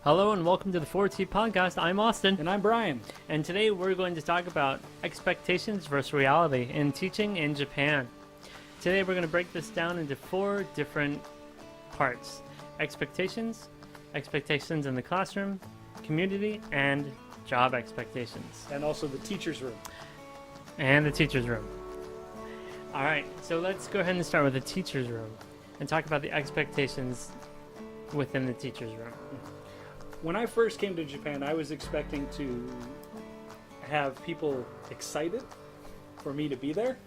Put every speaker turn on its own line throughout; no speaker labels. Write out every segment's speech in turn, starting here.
Hello and welcome to the 4T podcast. I'm Austin.
And I'm Brian.
And today we're going to talk about expectations versus reality in teaching in Japan. Today we're going to break this down into 4 different parts. Expectations, expectations in the classroom, community, and job expectations.
And also the teacher's room.
And the teacher's room. All right, so let's go ahead and start with the teacher's room and talk about the expectations within the teacher's room.
When I first came to Japan, I was expecting to have people excited for me to be there.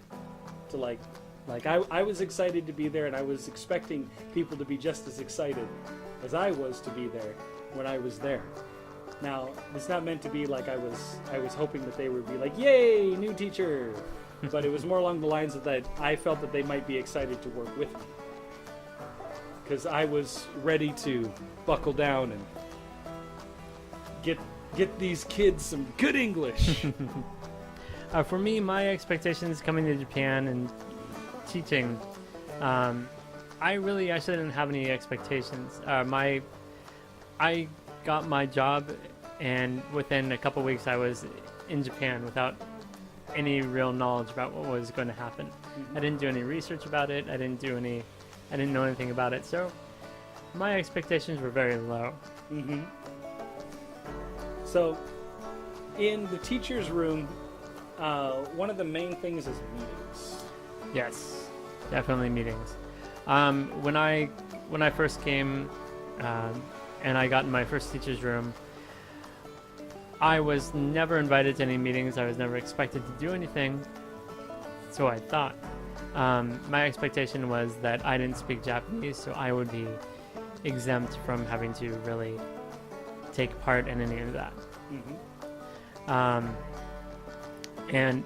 To I was excited to be there, and I was expecting people to be just as excited as I was to be there when I was there. Now, it's not meant to be like I was hoping that they would be like, "Yay, new teacher!" But it was more along the lines of that I felt that they might be excited to work with me, because I was ready to buckle down and get these kids some good English.
For me, my expectations coming to Japan and teaching, I actually didn't have any expectations. I got my job, and within a couple weeks I was in Japan without any real knowledge about what was going to happen.
Mm-hmm.
I didn't do any research about it. I didn't know anything about it. So my expectations were very low.
Mm-hmm. So, in the teacher's room, one of the main things is meetings.
Yes, definitely meetings. When I first came and I got in my first teacher's room, I was never invited to any meetings. I was never expected to do anything, so I thought. My expectation was that I didn't speak Japanese, so I would be exempt from having to really take part in any of that.
Mm-hmm.
And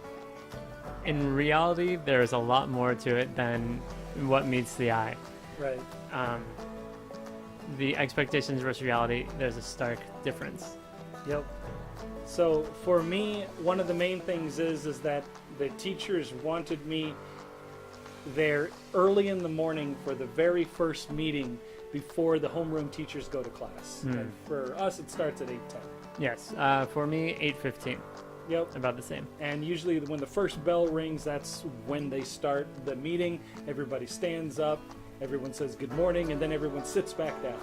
in reality, there's a lot more to it than what meets the eye.
Right.
The expectations versus reality, there's a stark difference.
Yep. So for me, one of the main things is that the teachers wanted me there early in the morning for the very first meeting before the homeroom teachers go to class. And for us, it starts at 8:10.
Yes. For me, 8:15.
Yep.
About the same.
And usually when the first bell rings, that's when they start the meeting. Everybody stands up, everyone says good morning, and then everyone sits back down.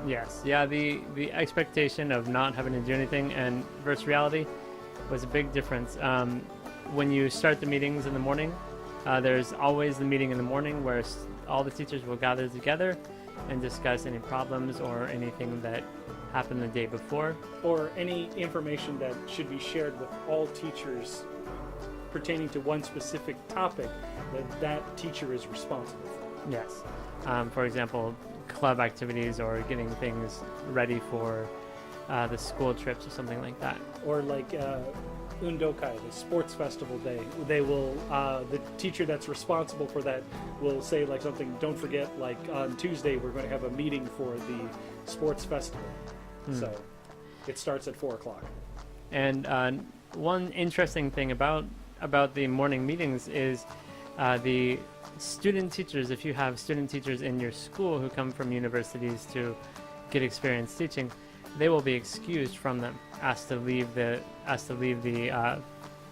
Yes. Yeah, the expectation of not having to do anything and versus reality was a big difference. When you start the meetings in the morning, there's always the meeting in the morning where all the teachers will gather together and discuss any problems or anything that happened the day before.
Or any information that should be shared with all teachers pertaining to one specific topic that teacher is responsible for.
Yes. For example, club activities or getting things ready for the school trips or something like that.
Or like Undokai, the sports festival day. They will, the teacher that's responsible for that will say like something, don't forget, like on Tuesday we're going to have a meeting for the sports festival. So it starts at 4 o'clock.
And one interesting thing about the morning meetings is the student teachers, if you have student teachers in your school who come from universities to get experience teaching, they will be excused from them, asked to leave the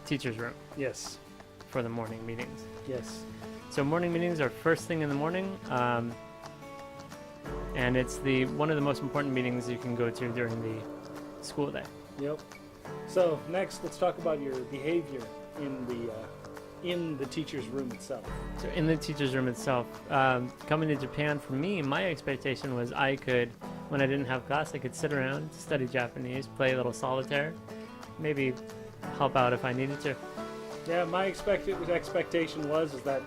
teacher's room.
Yes.
For the morning meetings.
Yes.
So morning meetings are first thing in the morning, and it's one of the most important meetings you can go to during the school day.
Yep. So next, let's talk about your behavior in the teacher's room itself.
So in the teacher's room itself, coming to Japan, for me, my expectation was I could, when I didn't have class, I could sit around, study Japanese, play a little solitaire, maybe help out if I needed to.
Yeah, my expectation was that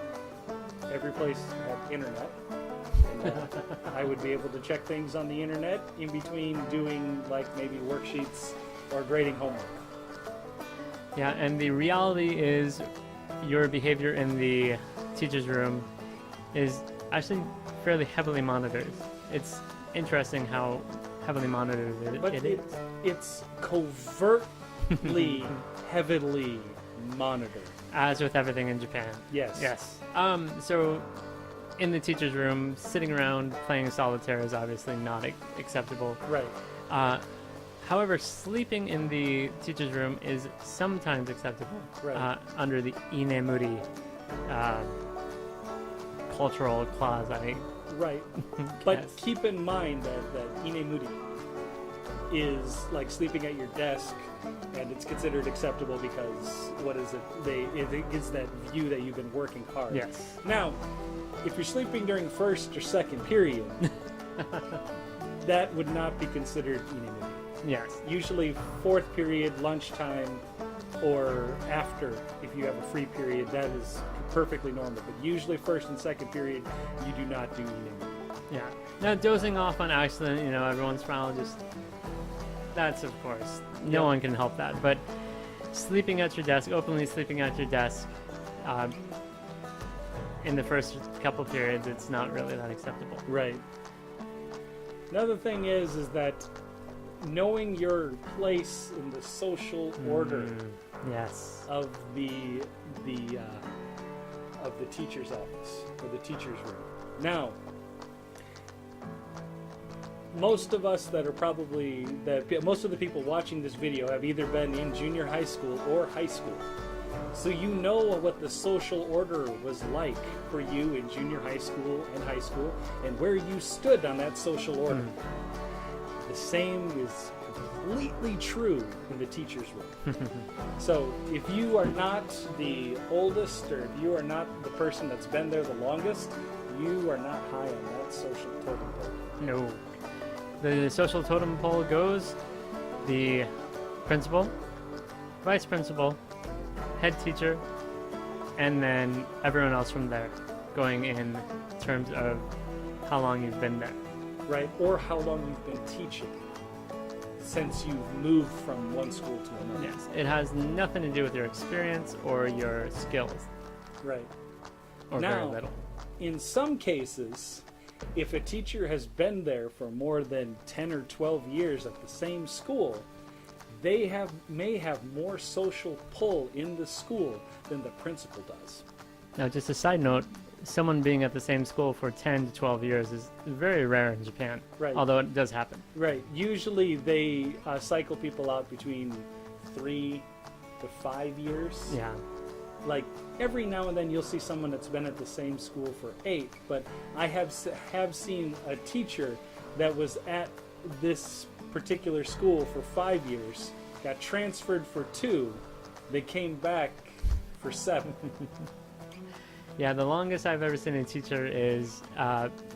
every place had internet. And I would be able to check things on the internet in between doing like maybe worksheets or grading homework.
Yeah, and the reality is your behavior in the teacher's room is actually fairly heavily monitored. It's interesting how heavily monitored it is.
It's covertly heavily monitored.
As with everything in Japan.
Yes.
Yes. So in the teacher's room, sitting around playing solitaire is obviously not acceptable.
Right.
However, sleeping in the teacher's room is sometimes acceptable
Right.
under the inemuri cultural clause.
Right. But keep in mind that inemuri is like sleeping at your desk, and it's considered acceptable because what is it? It gives that view that you've been working hard.
Yes.
Now, if you're sleeping during first or second period, that would not be considered inemuri.
Yes.
Usually fourth period, lunchtime, or after, if you have a free period, that is perfectly normal. But usually first and second period, you do not do inemuri.
Yeah. Now, dozing off on accident, every once in a while, that's, of course, no one can help that. But sleeping at your desk, openly sleeping at your desk, in the first couple periods, it's not really that acceptable.
Right. Another thing is that knowing your place in the social order
Yes.
of the teacher's office or the teacher's room. Now, most of us most of the people watching this video have either been in junior high school or high school. So you know what the social order was like for you in junior high school and high school, and where you stood on that social order. The same is completely true in the teacher's room. So if you are not the oldest, or if you are not the person that's been there the longest, you are not high on that social totem pole.
No. The social totem pole goes the principal, vice principal, head teacher, and then everyone else from there, going in terms of how long you've been there.
Right, or how long you've been teaching since you've moved from one school to another.
Yes, it has nothing to do with your experience or your skills.
Right.
Or
Now,
very little.
in some cases, if a teacher has been there for more than 10 or 12 years at the same school, they may have more social pull in the school than the principal does.
Now, just a side note, someone being at the same school for 10 to 12 years is very rare in Japan.
Right.
Although it does happen.
Right. Usually they cycle people out between 3 to 5 years.
Yeah.
Like every now and then you'll see someone that's been at the same school for 8, but I have seen a teacher that was at this particular school for 5 years, got transferred for 2, they came back for 7.
Yeah, the longest I've ever seen a teacher is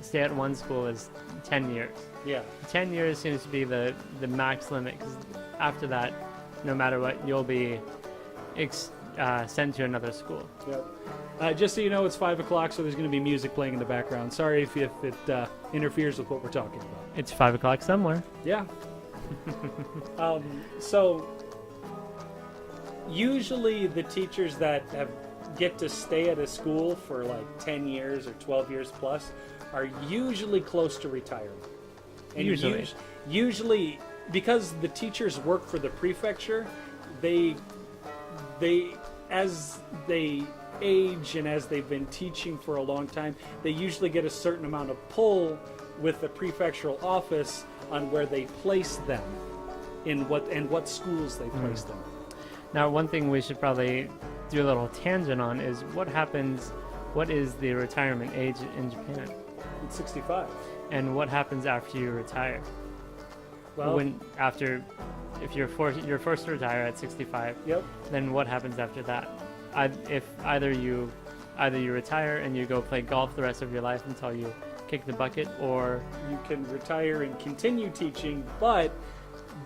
stay at one school is 10 years.
Yeah.
10 years seems to be the max limit, because after that, no matter what, you'll be sent to another school.
Yep. Just so you know, it's 5 o'clock, so there's going to be music playing in the background. Sorry if it interferes with what we're talking about.
It's 5 o'clock somewhere.
Yeah. So usually the teachers that get to stay at a school for like 10 years or 12 years plus are usually close to retirement. And usually because the teachers work for the prefecture, they as they age and as they've been teaching for a long time, they usually get a certain amount of pull with the prefectural office on where they place them in what schools they place them.
Now, one thing we should probably do a little tangent on is what is the retirement age in Japan?
It's 65.
And what happens after you retire?
Well,
If you're forced to retire at 65,
yep.
then what happens after that? If either you retire and you go play golf the rest of your life until you kick the bucket, or
You can retire and continue teaching, but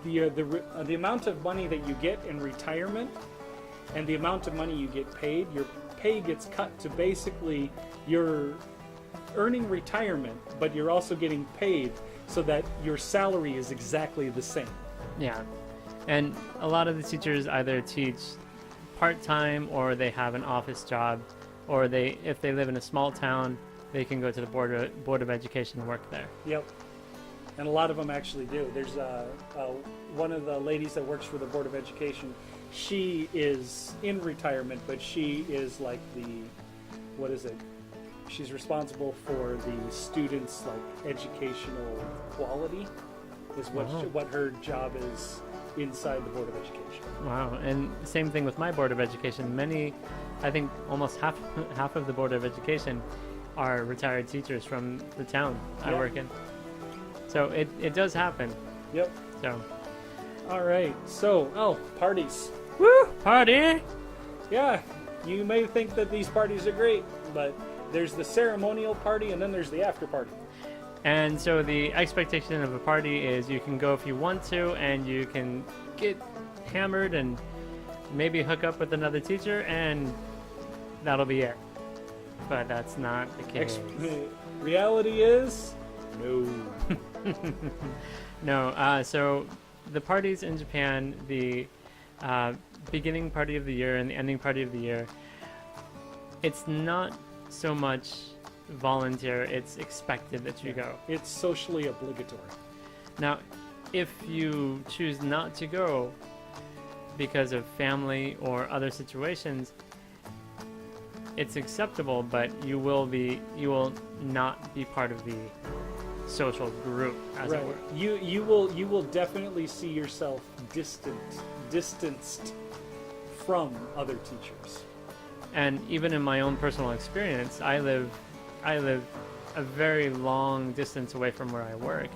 the amount of money that you get in retirement and the amount of money you get paid, your pay gets cut to basically you're earning retirement, but you're also getting paid so that your salary is exactly the same.
yeah. And a lot of the teachers either teach part-time, or they have an office job, or if they live in a small town, they can go to the Board of Education and work there.
Yep. And a lot of them actually do. There's one of the ladies that works for the Board of Education. She is in retirement, but she is like she's responsible for the students' like educational quality. Is what her job is inside the Board of Education.
Wow. And same thing with my Board of Education. I think almost half of the Board of Education are retired teachers from the town I work in. So it does happen.
Yep.
So.
All right. So, parties.
Woo! Party!
Yeah. You may think that these parties are great, but there's the ceremonial party and then there's the after party.
And so the expectation of a party is you can go if you want to, and you can get hammered and maybe hook up with another teacher, and that'll be it. But that's not the case.
Reality is no.
No. So the parties in Japan, the beginning party of the year and the ending party of the year, it's not so much volunteer, it's expected that you go.
It's socially obligatory.
Now, if you choose not to go because of family or other situations, it's acceptable, but you will not be part of the social group, as it were.
You will definitely see yourself distanced from other teachers.
And even in my own personal experience, I live a very long distance away from where I work,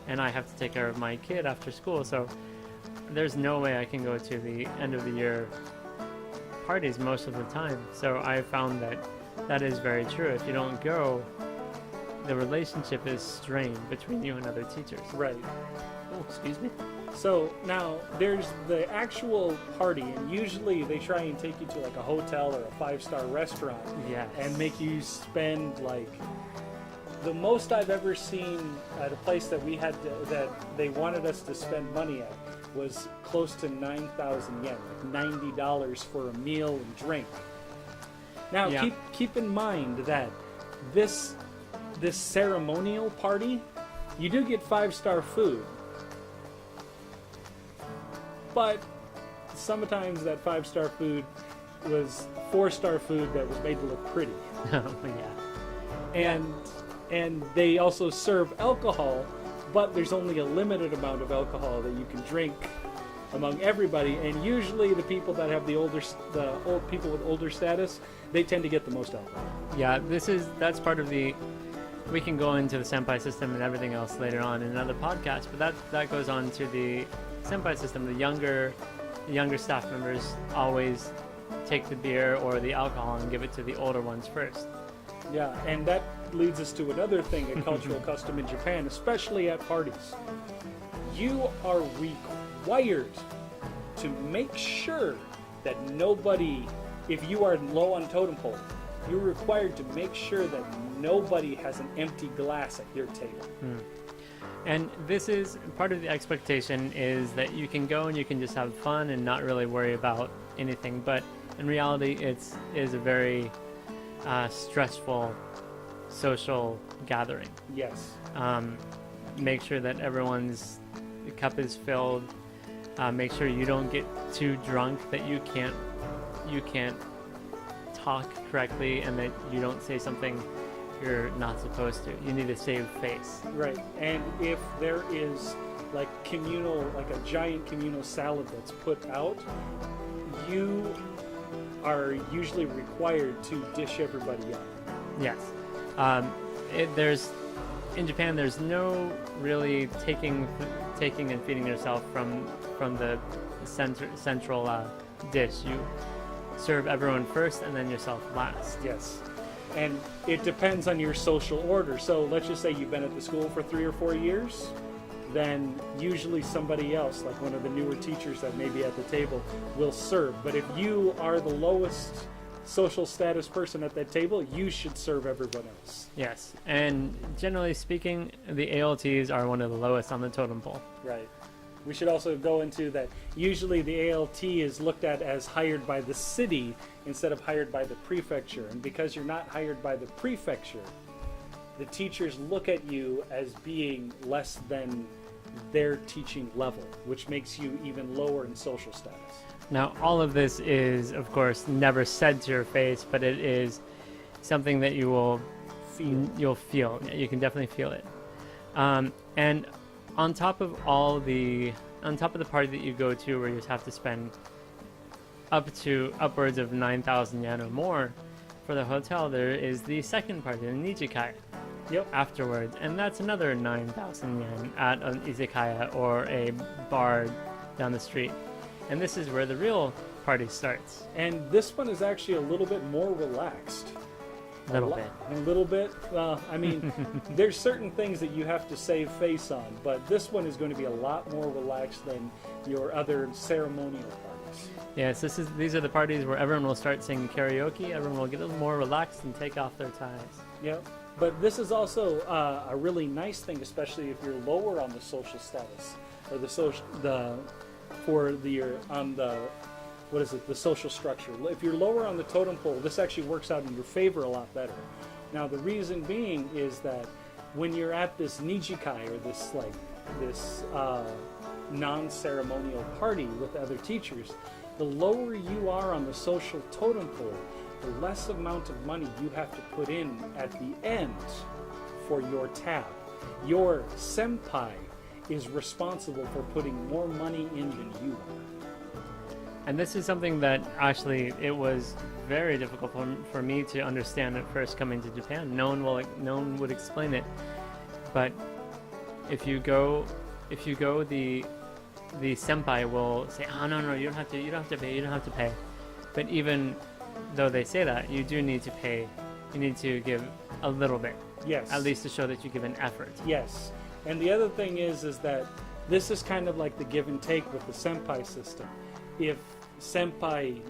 and I have to take care of my kid after school, so there's no way I can go to the end of the year parties most of the time. So I found that is very true. If you don't go, the relationship is strained between you and other teachers.
Right.
Oh, excuse me.
So now there's the actual party, and usually they try and take you to like a hotel or a 5-star restaurant.
Yes.
And make you spend like the most I've ever seen at a place that that they wanted us to spend money at was close to 9,000 yen, like $90 for a meal and drink. Now keep in mind that this ceremonial party, you do get 5-star food. But sometimes that 5-star food was 4-star food that was made to look pretty.
Oh, yeah.
And they also serve alcohol, but there's only a limited amount of alcohol that you can drink among everybody. And usually the people that have the old people with older status, they tend to get the most alcohol.
Yeah, that's part of the. We can go into the senpai system and everything else later on in another podcast, but that goes on to the senpai system. The younger staff members always take the beer or the alcohol and give it to the older ones first.
Yeah, and that leads us to another thing, a cultural custom in Japan, especially at parties. You are required to make sure that nobody, if you are low on totem pole, you're required to make sure that nobody has an empty glass at your table.
And this is part of the expectation, is that you can go and you can just have fun and not really worry about anything. But in reality, it is a very stressful social gathering.
Yes.
Make sure that everyone's cup is filled. Make sure you don't get too drunk that you can't talk correctly, and that you don't say something you're not supposed to. You need to save face.
Right. And if there is like a giant communal salad that's put out, you are usually required to dish everybody up.
Yes. In Japan, there's no really taking and feeding yourself from the central dish. You serve everyone first and then yourself last.
Yes. And it depends on your social order. So let's just say you've been at the school for 3 or 4 years, then usually somebody else, like one of the newer teachers that may be at the table, will serve. But if you are the lowest social status person at that table, you should serve everyone else.
Yes. And generally speaking, the ALTs are one of the lowest on the totem pole.
Right. We should also go into that usually the ALT is looked at as hired by the city instead of hired by the prefecture. And because you're not hired by the prefecture, the teachers look at you as being less than their teaching level, which makes you even lower in social status.
Now, all of this is, of course, never said to your face, but it is something that you will
feel.
You can definitely feel it. And on top of the party that you go to, where you have to spend upwards of 9,000 yen or more for the hotel, there is the second party, the Nijikai.
Yep.
Afterwards, and that's another 9,000 yen at an izakaya or a bar down the street. And this is where the real party starts.
And this one is actually a little bit more relaxed.
A little bit.
A little bit. I mean, there's certain things that you have to save face on, but this one is going to be a lot more relaxed than your other ceremonial parties.
Yes, these are the parties where everyone will start singing karaoke, everyone will get a little more relaxed and take off their ties.
Yep. But this is also a really nice thing, especially if you're lower on the social status or the social structure. If you're lower on the totem pole, this actually works out in your favor a lot better. Now, the reason being is that when you're at this nijikai or this non-ceremonial party with other teachers, the lower you are on the social totem pole, the less amount of money you have to put in at the end for your tab. Your senpai is responsible for putting more money in than you are.
And this is something that actually it was very difficult for me to understand at first coming to Japan. No one would explain it. But if you go, the senpai will say, "Oh no, you don't have to pay." But even though they say that, you do need to pay. You need to give a little bit.
Yes.
At least to show that you give an effort.
Yes. And the other thing is that this is kind of like the give and take with the senpai system. If senpai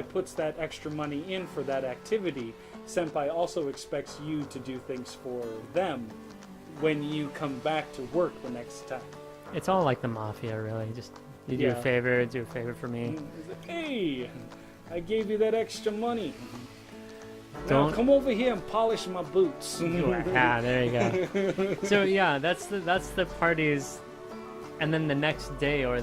puts that extra money in for that activity, senpai also expects you to do things for them when you come back to work the next time.
It's all like the mafia, really. Just you do a favor for me.
Hey, I gave you that extra money. Now come over here and polish my boots.
There you go. So yeah, that's the parties, and then the next day or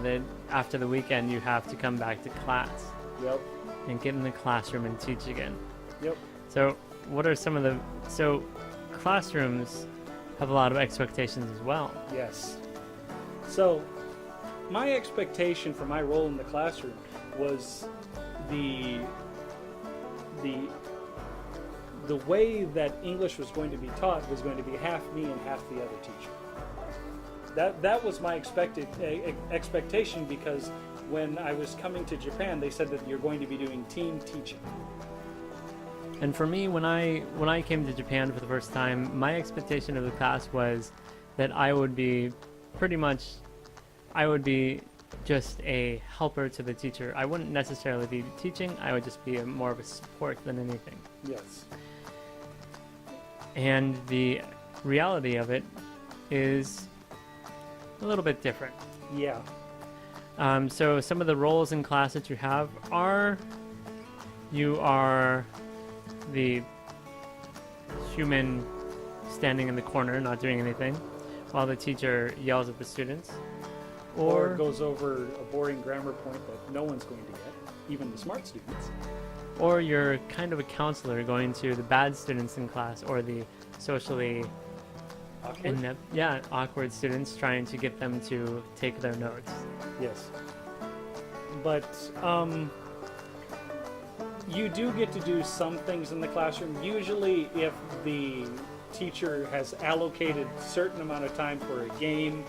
after the weekend, you have to come back to class.
Yep.
And get in the classroom and teach again.
Yep.
So what are some of the classrooms have a lot of expectations as well.
Yes. So my expectation for my role in the classroom was the way that English was going to be taught was going to be half me and half the other teacher. That was my expectation, because when I was coming to Japan, they said that you're going to be doing team teaching.
And for me, when I came to Japan for the first time, my expectation of the class was that I would be just a helper to the teacher. I wouldn't necessarily be teaching. I would just be more of a support than anything.
Yes.
And the reality of it is a little bit different.
Yeah.
So some of the roles in class that you have are, you are the human standing in the corner not doing anything while the teacher yells at the students.
Or goes over a boring grammar point that no one's going to get, even the smart students.
Or you're kind of a counselor going to the bad students in class, or the socially awkward students, trying to get them to take their notes.
Yes. But you do get to do some things in the classroom. Usually if the teacher has allocated a certain amount of time for a game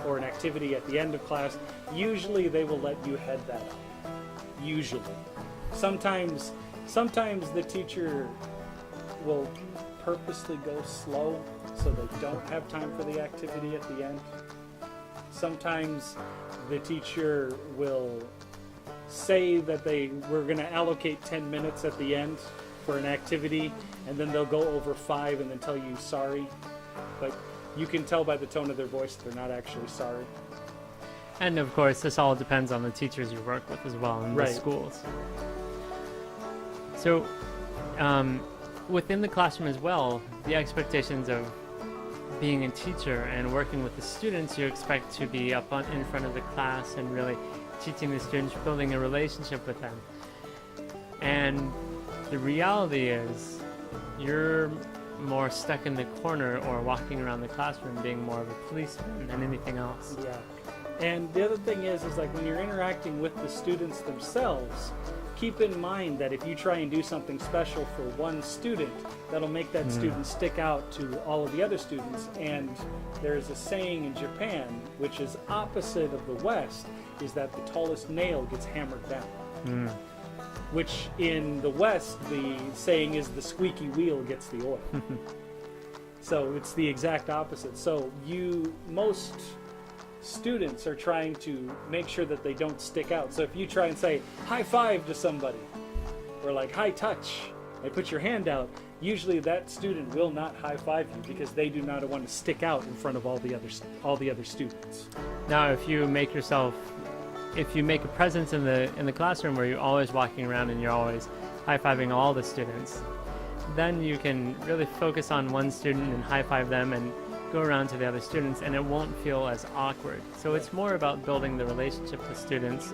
or an activity at the end of class, usually they will let you head that up. Usually. Sometimes the teacher will purposely go slow so they don't have time for the activity at the end. Sometimes the teacher will say that we're going to allocate 10 minutes at the end for an activity, and then they'll go over 5 and then tell you sorry. But you can tell by the tone of their voice that they're not actually sorry.
And of course, this all depends on the teachers you work with as well in the schools. So, within the classroom as well, the expectations of being a teacher and working with the students, you expect to be up in front of the class and really teaching the students, building a relationship with them. And the reality is you're more stuck in the corner or walking around the classroom being more of a policeman than anything else.
Yeah. And the other thing is like when you're interacting with the students themselves, keep in mind that if you try and do something special for one student, that'll make that student stick out to all of the other students. And there's a saying in Japan, which is opposite of the West, is that the tallest nail gets hammered down. Which in the West, the saying is the squeaky wheel gets the oil. So it's the exact opposite. So most students are trying to make sure that they don't stick out. So if you try and say high five to somebody or like high touch and put your hand out, usually that student will not high five you because they do not want to stick out in front of all the other students.
Now, if you make a presence in the classroom where you're always walking around and you're always high-fiving all the students, then you can really focus on one student and high-five them and go around to the other students, and it won't feel as awkward. So it's more about building the relationship with students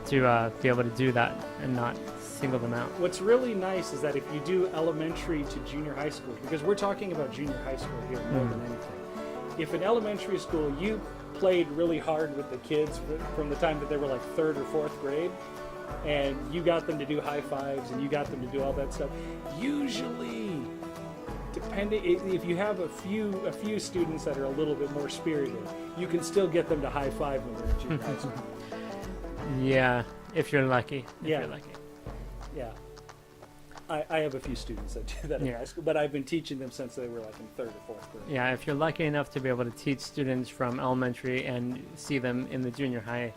to be able to do that and not single them out.
What's really nice is that if you do elementary to junior high school, because we're talking about junior high school here more than anything. If in elementary school you played really hard with the kids from the time that they were like 3rd or 4th grade, and you got them to do high fives and you got them to do all that stuff, usually depending if you have a few students that are a little bit more spirited, you can still get them to high five when they're in junior high school.
Yeah, if you're lucky. You're lucky.
Yeah. I have a few students that do that in high school, but I've been teaching them since they were like in 3rd or 4th grade.
Yeah, if you're lucky enough to be able to teach students from elementary and see them in the junior high,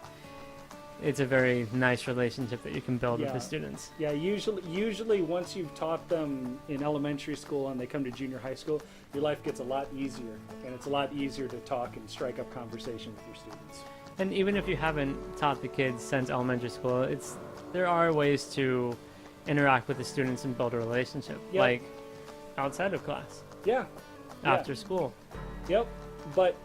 it's a very nice relationship that you can build with the students.
Yeah, usually once you've taught them in elementary school and they come to junior high school, your life gets a lot easier, and it's a lot easier to talk and strike up conversation with your students.
And even if you haven't taught the kids since elementary school, there are ways to interact with the students and build a relationship, like outside of class. After school.
Yep, but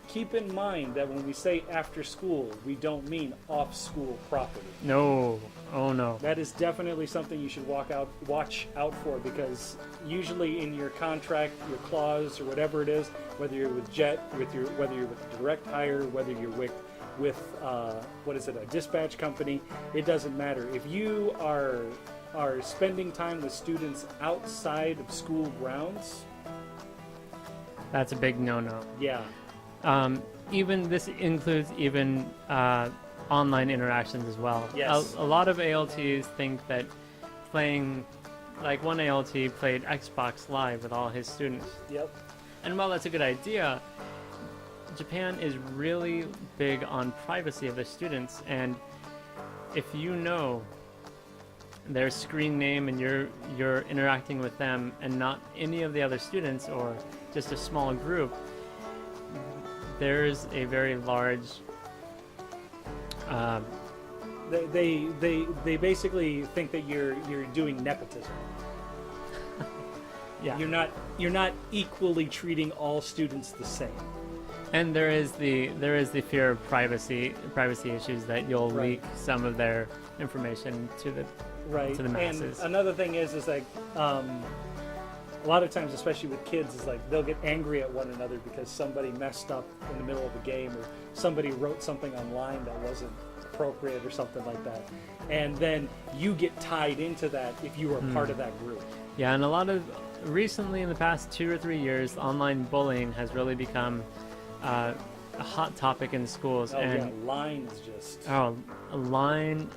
keep in mind that when we say after school, we don't mean off school property.
No. Oh no.
That is definitely something you should watch out for, because usually in your contract, your clause or whatever it is, whether you're with Jet, whether you're with direct hire, whether you're with a dispatch company, it doesn't matter. If you are spending time with students outside of school grounds,
that's a big no-no.
Yeah.
Even this includes online interactions as well.
Yes.
A lot of ALTs think that playing, like one ALT played Xbox Live with all his students.
Yep.
And while that's a good idea, Japan is really big on privacy of their students, and if you know their screen name and you're interacting with them and not any of the other students or just a small group, there's a very large
they basically think that you're doing nepotism.
Yeah.
You're not equally treating all students the same.
And there is the fear of privacy issues that you'll leak some of their information to the masses.
And another thing is like a lot of times, especially with kids, is like they'll get angry at one another because somebody messed up in the middle of a game, or somebody wrote something online that wasn't appropriate or something like that, and then you get tied into that if you are part of that group.
Yeah, and recently in the past 2 or 3 years, online bullying has really become a hot topic in schools.
Line is just
Line,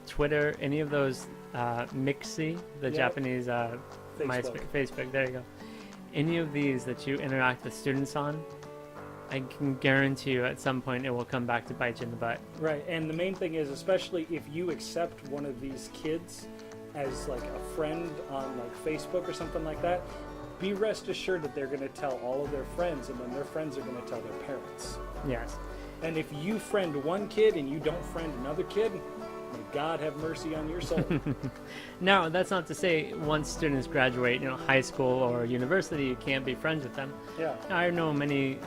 Twitter, any of those, Mixi, the Japanese Facebook, there you go. Any of these that you interact with students on, I can guarantee you at some point it will come back to bite you in the butt.
Right, and the main thing is, especially if you accept one of these kids as like a friend on like Facebook or something like that, be rest assured that they're going to tell all of their friends, and then their friends are going to tell their parents.
Yes.
And if you friend one kid and you don't friend another kid, may God have mercy on your soul.
Now, that's not to say once students graduate, high school or university, you can't be friends with them.
Yeah.
I know many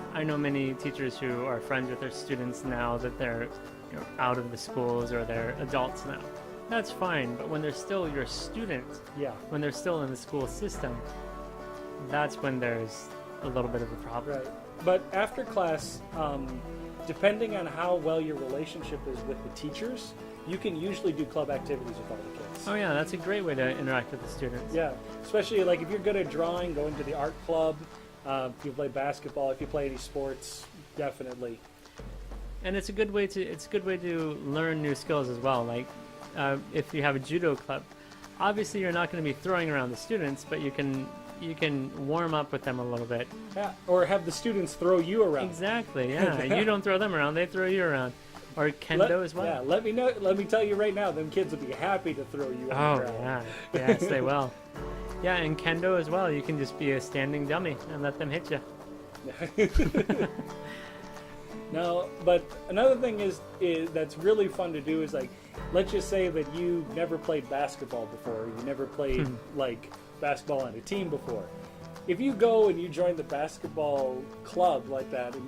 teachers who are friends with their students now that they're out of the schools or they're adults now. that's fine. But when they're still your student,
Yeah.
when they're still in the school system, that's when there's a little bit of a problem.
Right. But after class, depending on how well your relationship is with the teachers, you can usually do club activities with all the kids.
Oh yeah, that's a great way to interact with the students.
Yeah, especially like if you're good at drawing, going to the art club. If you play basketball, if you play any sports, definitely.
And it's a good way to learn new skills as well. Like if you have a judo club, obviously you're not going to be throwing around the students, but you can warm up with them a little bit.
Yeah, or have the students throw you around.
Exactly. Yeah, you don't throw them around; they throw you around. Or kendo as well.
Yeah, let me tell you right now, them kids will be happy to throw you
Oh
around.
yeah, yes they will. Yeah, and kendo as well. You can just be a standing dummy and let them hit you.
No, but another thing is that's really fun to do is like, let's just say that you never played basketball before, you never played like basketball on a team before. If you go and you join the basketball club like that, and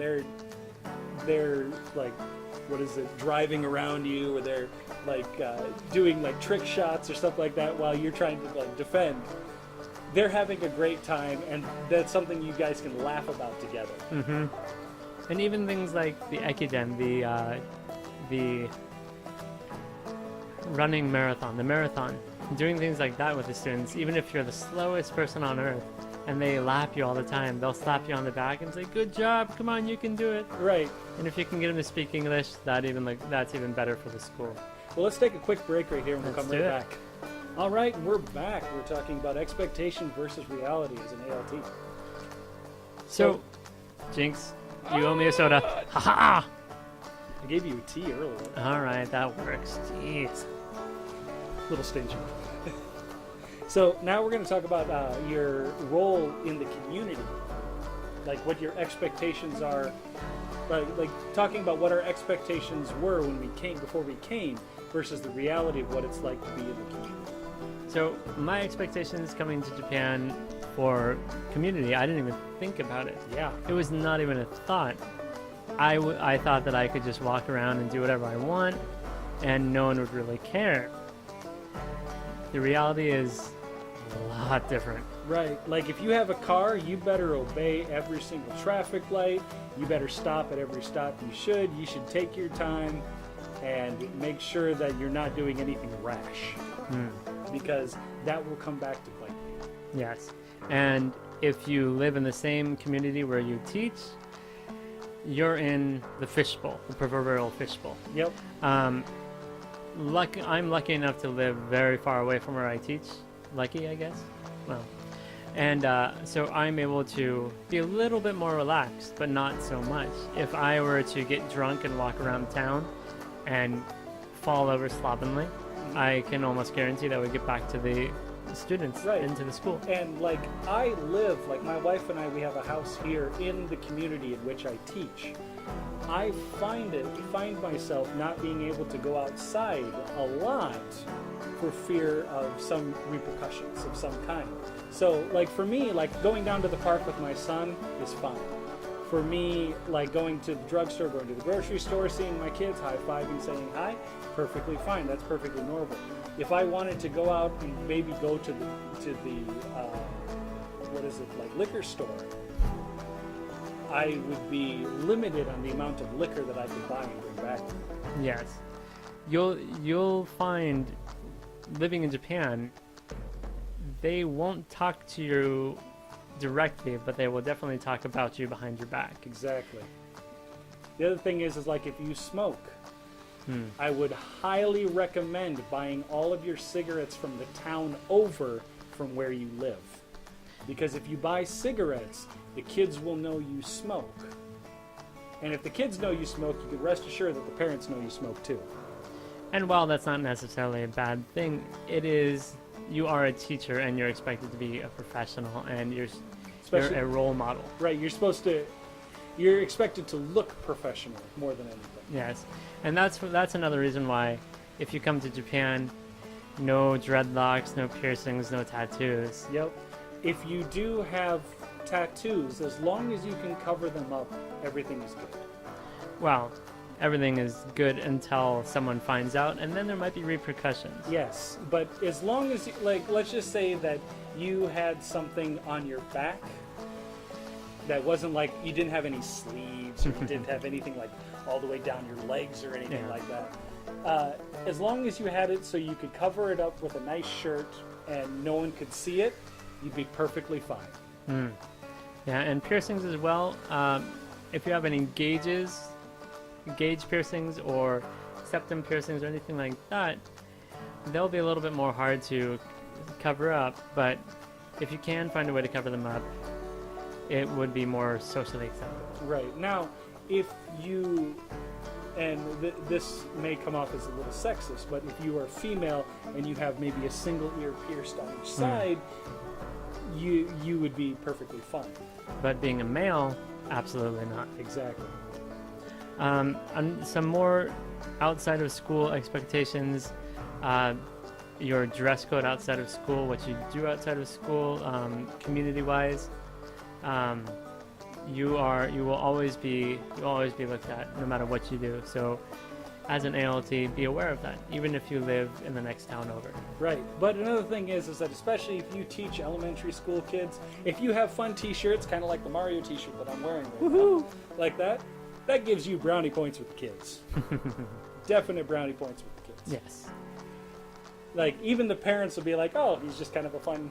they're like, what is it, driving around you, or they're like doing like trick shots or stuff like that while you're trying to like defend, they're having a great time, and that's something you guys can laugh about together.
Mm-hmm. And even things like the ekiden, the running marathon, the marathon, doing things like that with the students, even if you're the slowest person on earth and they lap you all the time, they'll slap you on the back and say, "Good job, come on, you can do it."
Right.
And if you can get them to speak English, that's even better for the school.
Well, let's take a quick break right here and we'll
Let's
come
do
right
it.
back. All right, we're back. We're talking about expectation versus reality as an ALT.
So, Jinx, you owe me a soda. Ha ha!
I gave you a tea earlier.
All right, that works. Jeez.
Little stingy. So now we're going to talk about your role in the community, like what your expectations are, like talking about what our expectations were when we came, before we came, versus the reality of what it's like to be in the community.
So my expectations coming to Japan for community, I didn't even think about it.
Yeah.
It was not even a thought. I thought that I could just walk around and do whatever I want, and no one would really care. The reality is a lot different.
Right. Like if you have a car, you better obey every single traffic light. You better stop at every stop you should. You should take your time and make sure that you're not doing anything rash, because that will come back to bite you.
Yes. And if you live in the same community where you teach, you're in the fishbowl, the proverbial fishbowl.
Yep.
I'm lucky enough to live very far away from where I teach. Lucky, I guess. Well, and so I'm able to be a little bit more relaxed, but not so much. If I were to get drunk and walk around town and fall over slovenly, I can almost guarantee that we get back to the students into the school.
And like I live, like my wife and I, we have a house here in the community in which I teach. I find myself not being able to go outside a lot for fear of some repercussions of some kind. So like for me, like going down to the park with my son is fine. For me, like going to the drugstore, going to the grocery store, seeing my kids, high-fiving, saying hi, perfectly fine. That's perfectly normal. If I wanted to go out and maybe go to the what is it, like liquor store, I would be limited on the amount of liquor that I could buy and bring back.
Yes. You'll find, living in Japan, they won't talk to you directly, but they will definitely talk about you behind your back.
Exactly. The other thing is like if you smoke, I would highly recommend buying all of your cigarettes from the town over from where you live. Because if you buy cigarettes, the kids will know you smoke. And if the kids know you smoke, you can rest assured that the parents know you smoke too.
And while that's not necessarily a bad thing, it is, you are a teacher and you're expected to be a professional and you're a role model.
Right, you're expected to look professional more than anything.
Yes, and that's another reason why, if you come to Japan, no dreadlocks, no piercings, no tattoos.
Yep. If you do have tattoos, as long as you can cover them up, everything is good.
Well, everything is good until someone finds out, and then there might be repercussions.
Yes, but as long as, like, let's just say that you had something on your back that wasn't like, you didn't have any sleeves, or you didn't have anything like all the way down your legs or anything like that. As long as you had it so you could cover it up with a nice shirt and no one could see it, you'd be perfectly fine.
Yeah, and piercings as well. If you have any gauge piercings or septum piercings or anything like that, they'll be a little bit more hard to cover up, but if you can find a way to cover them up, it would be more socially acceptable.
Right. Now, if you, and this may come off as a little sexist, but if you are female and you have maybe a single ear pierced on each side, you would be perfectly fine.
But being a male, absolutely not.
Exactly.
And some more outside of school expectations, your dress code outside of school, what you do outside of school, community-wise, you will always be looked at no matter what you do. So as an ALT, be aware of that, even if you live in the next town over.
Right. But another thing is that especially if you teach elementary school kids, if you have fun t-shirts, kind of like the Mario t-shirt that I'm wearing right now, like that gives you brownie points with the kids. Definite brownie points with the kids.
Yes.
Like, even the parents will be like, oh, he's just kind of a fun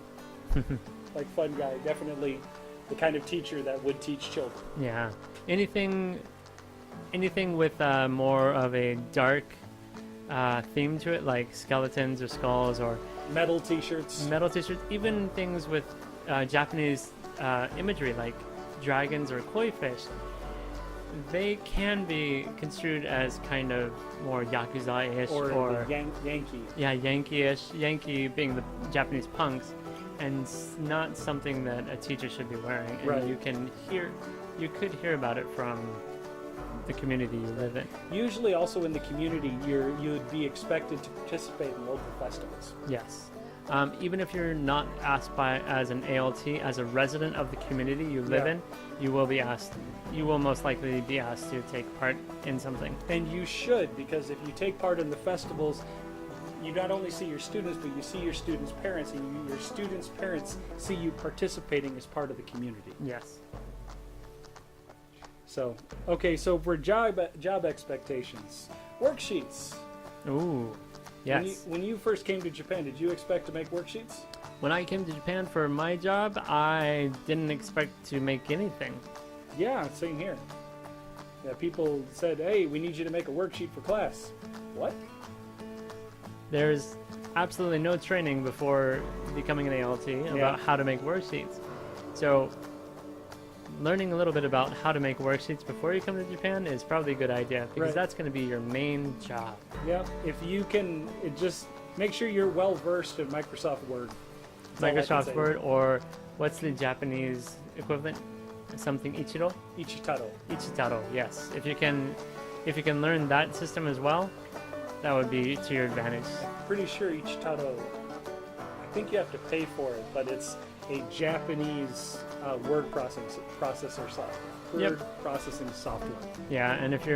guy. Definitely the kind of teacher that would teach children.
Yeah. Anything with more of a dark theme to it, like skeletons or skulls or
metal t-shirts,
even things with Japanese imagery like dragons or koi fish, they can be construed as kind of more Yakuza-ish or
Yankee.
Yeah, Yankee-ish. Yankee being the Japanese punks, and not something that a teacher should be wearing. And
Right.
You could hear about it from the community you live in.
Usually, also in the community, you would be expected to participate in local festivals.
Yes. Even if you're not asked as an ALT, as a resident of the community you live in, you will most likely be asked to take part in something.
And you should, because if you take part in the festivals, you not only see your students, but you see your students' parents, and your students' parents see you participating as part of the community.
Yes.
So, okay, so for job expectations, worksheets.
Ooh, yes.
When you first came to Japan, did you expect to make worksheets?
When I came to Japan for my job, I didn't expect to make anything.
Yeah, same here. Yeah, people said, hey, we need you to make a worksheet for class. What?
There's absolutely no training before becoming an ALT about how to make worksheets. So learning a little bit about how to make worksheets before you come to Japan is probably a good idea, because that's going to be your main job.
Yeah, if you can, just make sure you're well versed in Microsoft Word.
Microsoft Word, or what's the Japanese equivalent? Something Ichiro? Ichitaro, yes. If you can learn that system as well, that would be to your advantage.
I'm pretty sure Ichitaro, I think you have to pay for it, but it's a Japanese word processing software.
Yeah, and if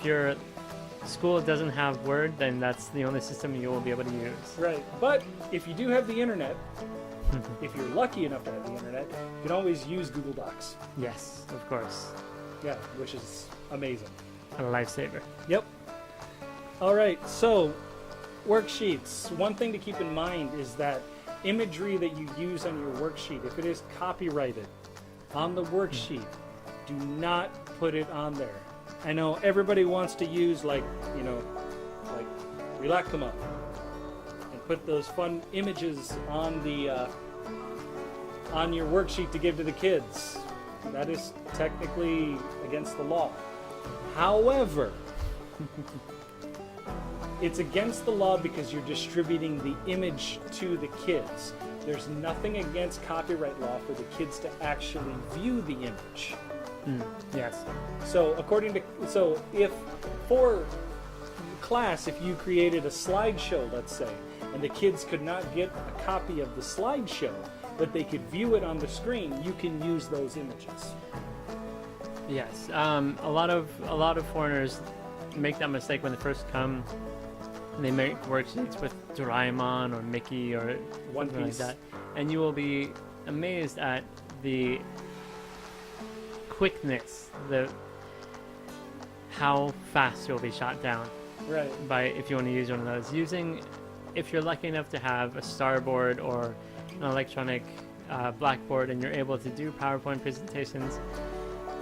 your school doesn't have Word, then that's the only system you will be able to use.
Right, but if you do have the internet, if you're lucky enough to have the internet, you can always use Google Docs.
Yes, of course.
Yeah, which is amazing.
A lifesaver.
Yep. All right, so worksheets. One thing to keep in mind is that imagery that you use on your worksheet, if it is copyrighted on the worksheet, do not put it on there. I know everybody wants to use like Rilakkuma and put those fun images on the on your worksheet to give to the kids. That is technically against the law. However, it's against the law because you're distributing the image to the kids. There's nothing against copyright law for the kids to actually view the image.
Yes.
So if for class, if you created a slideshow, let's say, and the kids could not get a copy of the slideshow, but they could view it on the screen, you can use those images.
Yes. A lot of foreigners make that mistake when they first come. They make worksheets with Doraemon or Mickey or
One
something
Piece.
like that, and you will be amazed at the quickness, how fast you'll be shot down
Right.
by if you want to use one of those. If you're lucky enough to have a Starboard or an electronic blackboard and you're able to do PowerPoint presentations,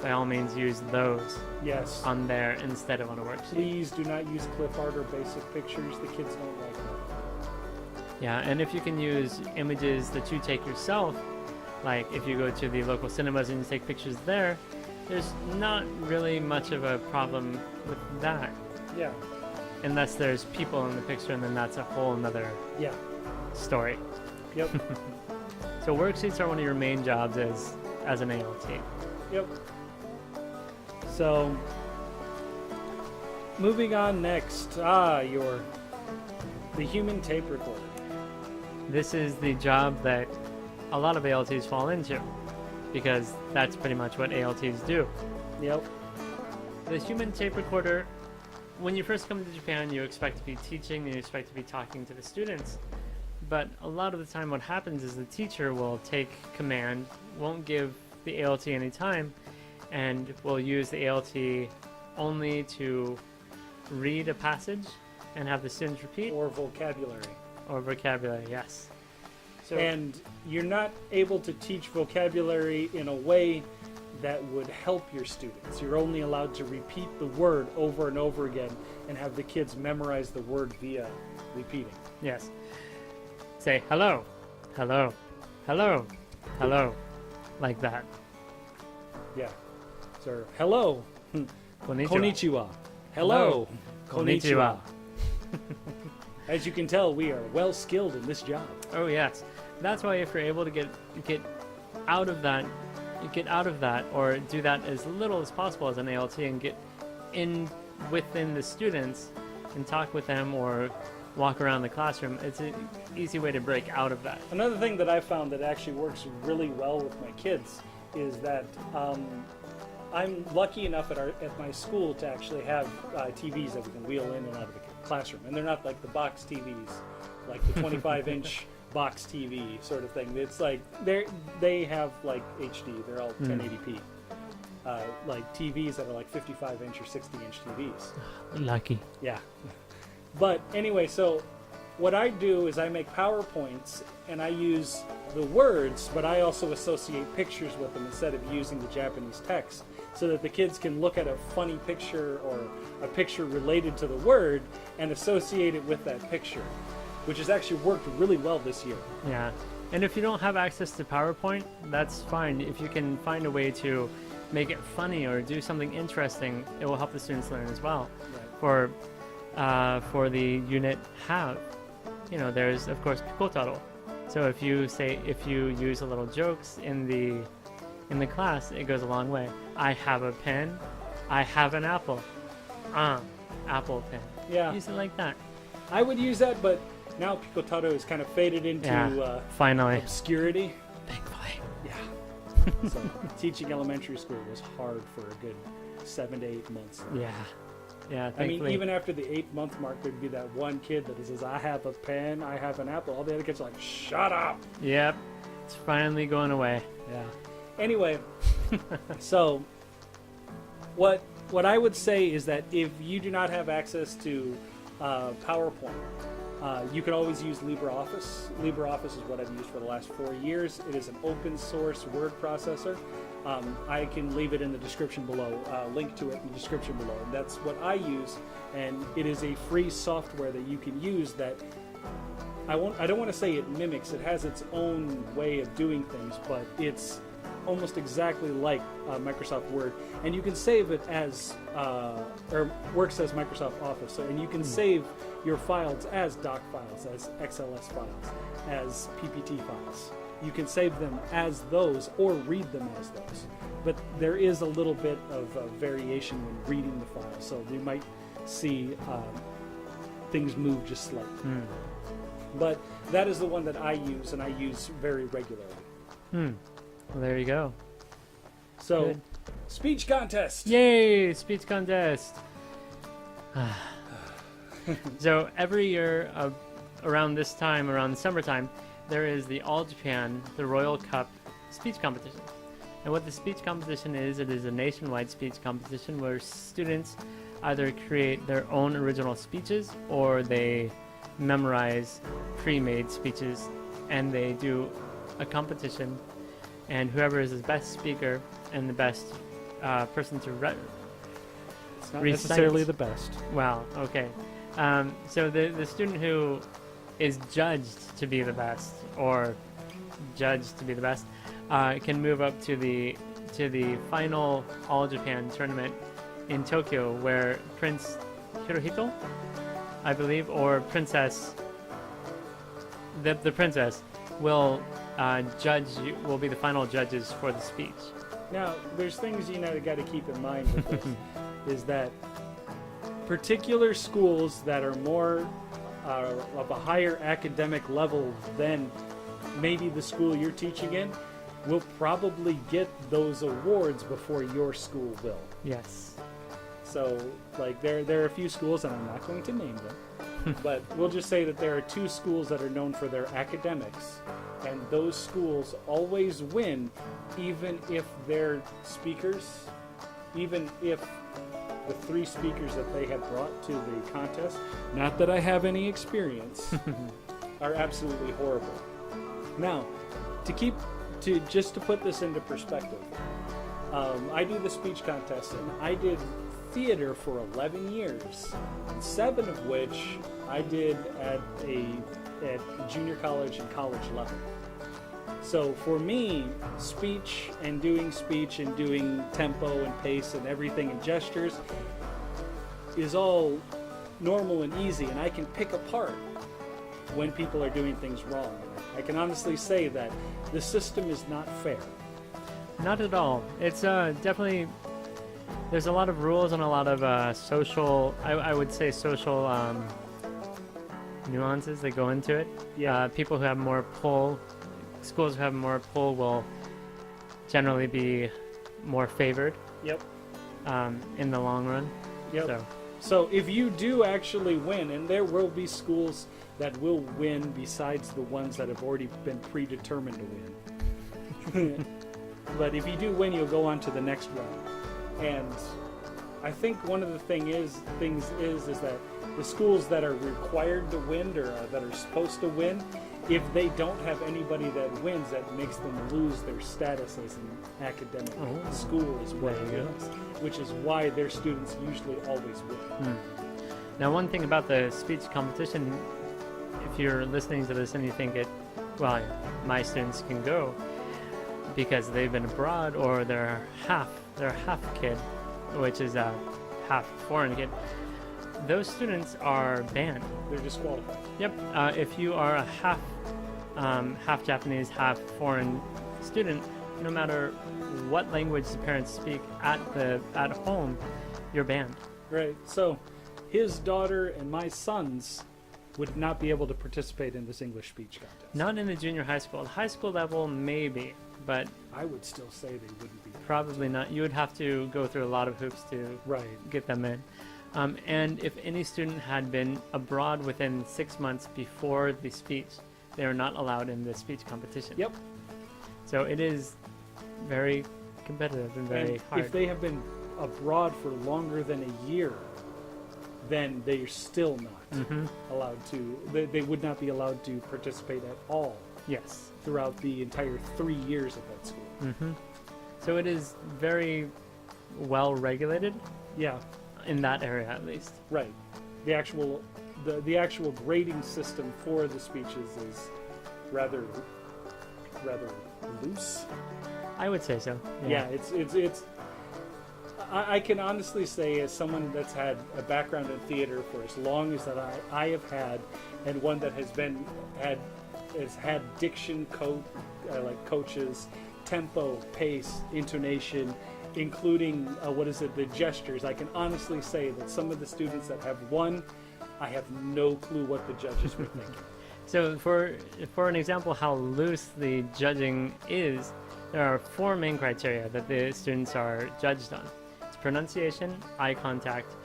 by all means use those
Yes.
on there instead of on a worksheet.
Please do not use clip art or basic pictures. The kids don't like them.
Yeah, and if you can use images that you take yourself, like if you go to the local cinemas and you take pictures there, there's not really much of a problem with that.
Yeah.
Unless there's people in the picture, and then that's a whole nother
Yeah.
story.
Yep.
So worksheets are one of your main jobs as an ALT.
Yep. So, moving on next. The human tape recorder.
This is the job that a lot of ALTs fall into, because that's pretty much what ALTs do.
Yep.
The human tape recorder, when you first come to Japan, you expect to be teaching and you expect to be talking to the students. But a lot of the time what happens is the teacher will take command, won't give the ALT any time, and will use the ALT only to read a passage and have the students repeat.
Or vocabulary.
Or vocabulary, yes. So,
And you're not able to teach vocabulary in a way that would help your students. You're only allowed to repeat the word over and over again and have the kids memorize the word via repeating.
yes. Say hello, hello, hello, hello, like that.
Yeah. So, hello.
Konnichiwa.
Konnichiwa. Hello.
Konnichiwa.
As you can tell, we are well skilled in this job.
Oh yes, that's why if you're able to get out of that, or do that as little as possible as an ALT and get in within the students and talk with them or walk around the classroom, it's an easy way to break out of that.
Another thing that I found that actually works really well with my kids is that I'm lucky enough at my school to actually have TVs that we can wheel in and out of the classroom, and they're not like the box TVs, like the 25-inch box TV sort of thing. It's like they have like HD. They're all 1080p, like TVs that are like 55-inch or 60-inch TVs.
Lucky.
Yeah. But anyway, so what I do is I make PowerPoints and I use the words, but I also associate pictures with them instead of using the Japanese text, so that the kids can look at a funny picture or a picture related to the word and associate it with that picture, which has actually worked really well this year.
Yeah, and if you don't have access to PowerPoint, that's fine. If you can find a way to make it funny or do something interesting, it will help the students learn as well.
Right.
For the unit have, there's of course Pikotaro. So if you use a little jokes in the class, it goes a long way. I have a pen. I have an apple. Apple pen.
Yeah.
Use it like that.
I would use that, but now Pikotaro has kind of faded into
Finally.
obscurity.
Thankfully.
Yeah. So teaching elementary school was hard for a good 7 to 8 months.
Yeah. Yeah,
I
thankfully.
mean, even after the 8-month mark, there'd be that one kid that says, I have a pen, I have an apple. All the other kids are like, shut up.
Yep. It's finally going away.
Yeah. Anyway, so what I would say is that if you do not have access to PowerPoint, you can always use LibreOffice. LibreOffice is what I've used for the last 4 years. It is an open source word processor. I can leave it in the description below, link to it in the description below. And that's what I use, and it is a free software that you can use that I don't want to say it mimics. It has its own way of doing things, but it's almost exactly like Microsoft Word, and you can save it as or works as Microsoft Office. So, and you can save your files as doc files, as XLS files, as PPT files. You can save them as those or read them as those. But there is a little bit of variation when reading the file, so you might see things move just slightly. But that is the one that I use, and I use very regularly.
Well, there you go.
So
Good.
Speech contest.
Yay! Speech contest. So every year, around this time, around the summertime, there is the All Japan, the Royal Cup speech competition. And what the speech competition is, it is a nationwide speech competition where students either create their own original speeches or they memorize pre-made speeches, and they do a competition, and whoever is the best speaker and the best person to
It's not
recite.
necessarily the best.
Wow, okay. So the student who is judged to be the best, or judged to be the best, can move up to the final All Japan tournament in Tokyo, where Prince Hirohito, I believe, or Princess, the princess will will be the final judges for the speech.
Now, there's things you got to keep in mind with this, is that particular schools that are more of a higher academic level than maybe the school you're teaching in will probably get those awards before your school will.
Yes.
So, like, there are a few schools, and I'm not going to name them, but we'll just say that there are two schools that are known for their academics, and those schools always win, even if their speakers, even if the three speakers that they have brought to the contest, not that I have any experience, are absolutely horrible. Now, just to put this into perspective, I do the speech contest, and I did theater for 11 years, 7 of which I did at junior college and college level. So for me, speech and doing tempo and pace and everything and gestures is all normal and easy, and I can pick apart when people are doing things wrong. I can honestly say that the system is not fair.
Not at all. It's definitely, there's a lot of rules and a lot of social, I would say social nuances that go into it.
Yeah.
People who have more pull, schools who have more pull will generally be more favored.
Yep.
In the long run.
Yep. So if you do actually win, and there will be schools that will win besides the ones that have already been predetermined to win. But if you do win, you'll go on to the next round. And I think one of the things is that the schools that are required to win, or that are supposed to win, if they don't have anybody that wins, that makes them lose their status as an academic school is what it is, which is why their students usually always win.
Now, one thing about the speech competition, if you're listening to this and you think my students can go because they've been abroad, or they're half kid, which is a half foreign kid, those students are banned.
They're disqualified.
Yep. If you are a half Japanese, half foreign student, no matter what language the parents speak at home, you're banned.
Right. So his daughter and my sons would not be able to participate in this English speech contest.
Not in the junior high school. At high school level, maybe, but
I would still say they wouldn't be.
Probably not. You would have to go through a lot of hoops to get them in. And if any student had been abroad within 6 months before the speech, they are not allowed in the speech competition.
Yep.
So it is very competitive and very hard.
If they have been abroad for longer than a year, then they're still not allowed to. They would not be allowed to participate at all.
Yes.
Throughout the entire 3 years of that school.
So it is very well regulated.
Yeah.
In that area, at least.
Right. The actual grading system for the speeches is rather loose.
I would say so.
Yeah, it's. I can honestly say, as someone that's had a background in theater for as long as that I have had, and one that has had diction coaches, tempo, pace, intonation, including the gestures. I can honestly say that some of the students that have won, I have no clue what the judges were thinking.
So for an example how loose the judging is, there are 4 main criteria that the students are judged on. It's pronunciation, eye contact,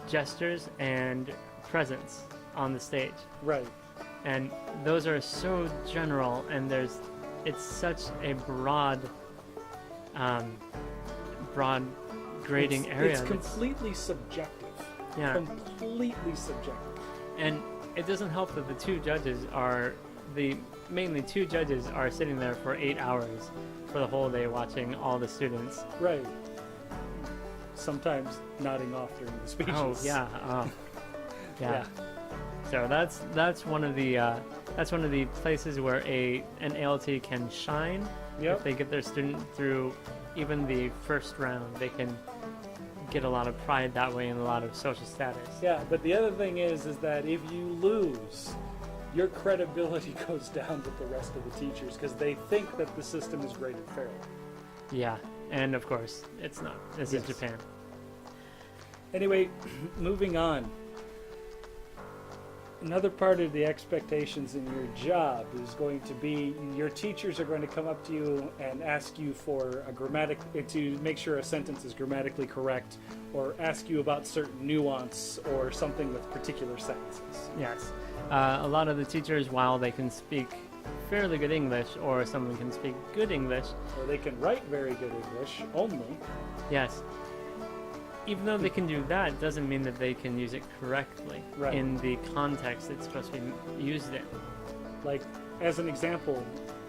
gestures, and presence on the stage.
Right.
And those are so general, and it's such a broad grading area.
It's completely subjective.
Yeah.
Completely subjective.
And it doesn't help that mainly two judges are sitting there for 8 hours for the whole day watching all the students.
Right. Sometimes nodding off during the speeches.
Oh yeah. Yeah. So that's one of the places where an ALT can shine.
Yep.
If they get their student through even the first round, they can get a lot of pride that way and a lot of social status.
Yeah, but the other thing is that if you lose, your credibility goes down with the rest of the teachers because they think that the system is graded fairly.
Yeah, and of course it's not. This is Japan.
Anyway, moving on. Another part of the expectations in your job is going to be your teachers are going to come up to you and ask you for to make sure a sentence is grammatically correct, or ask you about certain nuance or something with particular sentences.
Yes. A lot of the teachers, while they can speak fairly good English, or someone can speak good English,
Or they can write very good English only.
yes, even though they can do that, doesn't mean that they can use it correctly
Right.
in the context it's supposed to be used in.
Like, as an example,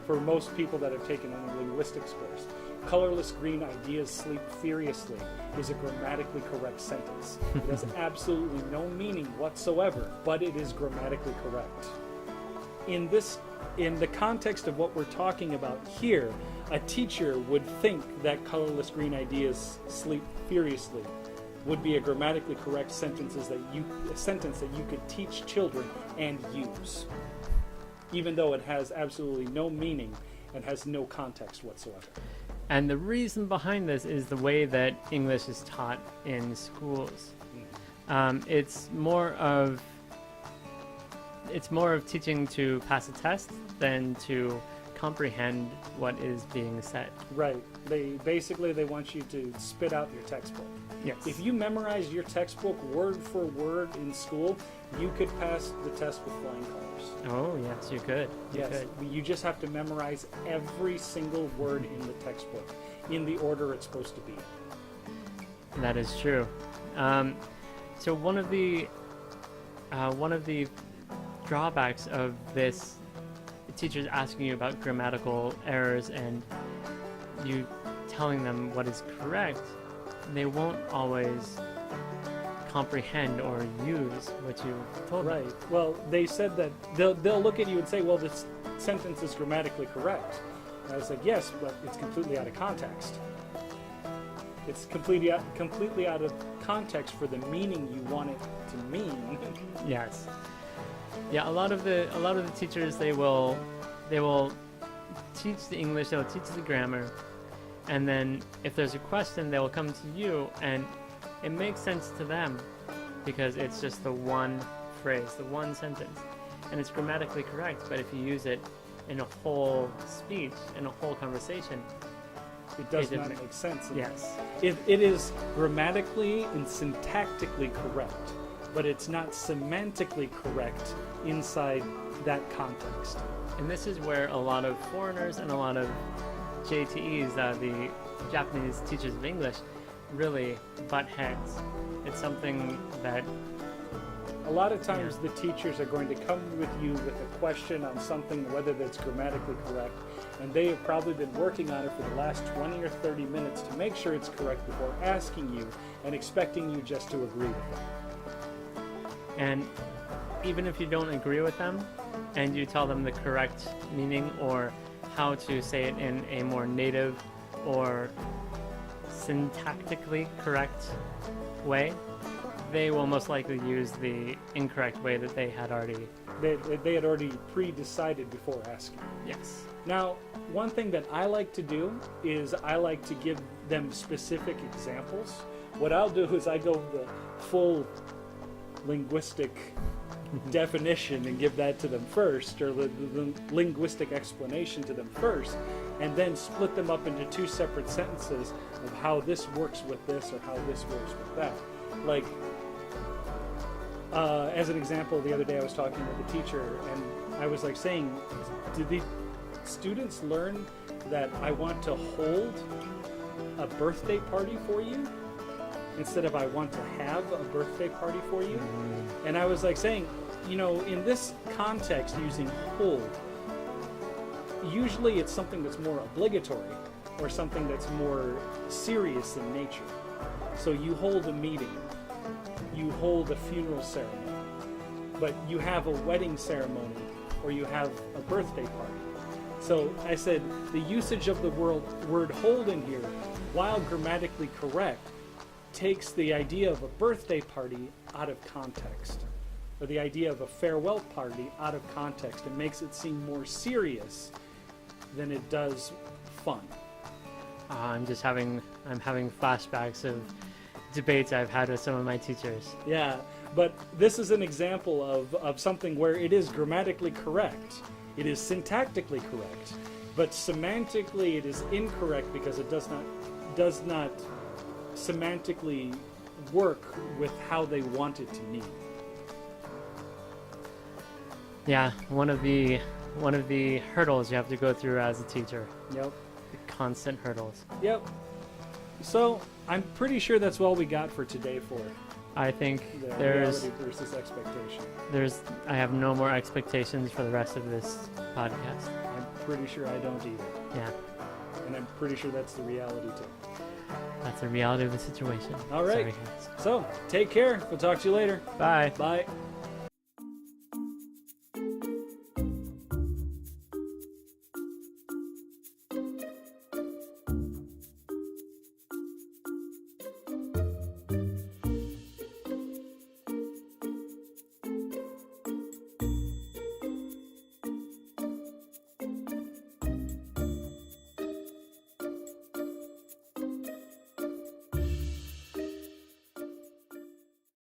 for most people that have taken any linguistics course, colorless green ideas sleep furiously is a grammatically correct sentence. It has absolutely no meaning whatsoever, but it is grammatically correct. In the context of what we're talking about here, a teacher would think that colorless green ideas sleep furiously would be a grammatically correct sentence that you could teach children and use, even though it has absolutely no meaning and has no context whatsoever.
And the reason behind this is the way that English is taught in schools. It's more of teaching to pass a test than to comprehend what is being said.
Right. They want you to spit out your textbook.
Yes.
If you memorize your textbook word for word in school, you could pass the test with flying colors.
Oh, yes, you could. You could.
You just have to memorize every single word in the textbook in the order it's supposed to be.
That is true. So one of the drawbacks of this, teachers asking you about grammatical errors and you telling them what is correct, they won't always comprehend or use what you told them.
Right. Well, they said that they'll look at you and say, well, this sentence is grammatically correct. And I was like, yes, but it's completely out of context. It's completely out of context for the meaning you want it to mean.
Yes. Yeah, a lot of the teachers, they will teach the English, they'll teach the grammar, and then if there's a question, they will come to you, and it makes sense to them because it's just the one phrase, the one sentence, and it's grammatically correct. But if you use it in a whole speech, in a whole conversation,
it does not make sense.
Yes.
It is grammatically and syntactically correct, but it's not semantically correct inside that context.
And this is where a lot of foreigners and a lot of JTEs, the Japanese teachers of English, really butt heads. It's something that
a lot of times the teachers are going to come with you with a question on something, whether that's grammatically correct, and they have probably been working on it for the last 20 or 30 minutes to make sure it's correct before asking you and expecting you just to agree with them.
And even if you don't agree with them and you tell them the correct meaning or how to say it in a more native or syntactically correct way, they will most likely use the incorrect way that they had already
pre-decided before asking.
Yes.
Now, one thing that I like to do is I like to give them specific examples. What I'll do is I go the full linguistic definition and give that to them first, or the linguistic explanation to them first, and then split them up into two separate sentences of how this works with this or how this works with that. Like, as an example, the other day I was talking with a teacher, and I was like saying, did the students learn that I want to hold a birthday party for you instead of I want to have a birthday party for you? And I was like saying, you know, in this context, using hold, usually it's something that's more obligatory or something that's more serious in nature. So you hold a meeting, you hold a funeral ceremony, but you have a wedding ceremony or you have a birthday party. So I said the usage of the word hold in here, while grammatically correct, takes the idea of a birthday party out of context, or the idea of a farewell party out of context, and makes it seem more serious than it does fun.
I'm having flashbacks of debates I've had with some of my teachers.
Yeah, but this is an example of something where it is grammatically correct. It is syntactically correct, but semantically it is incorrect because it does not semantically work with how they want it to mean.
Yeah, one of the hurdles you have to go through as a teacher.
Yep.
The constant hurdles.
Yep. So I'm pretty sure that's all we got for today for
I think
the
there's
reality versus expectation.
I have no more expectations for the rest of this podcast.
I'm pretty sure I don't either.
Yeah,
And I'm pretty sure that's the reality too.
that's the reality of the situation.
All right.
Sorry, guys.
So take care. We'll talk to you later.
Bye.
Bye.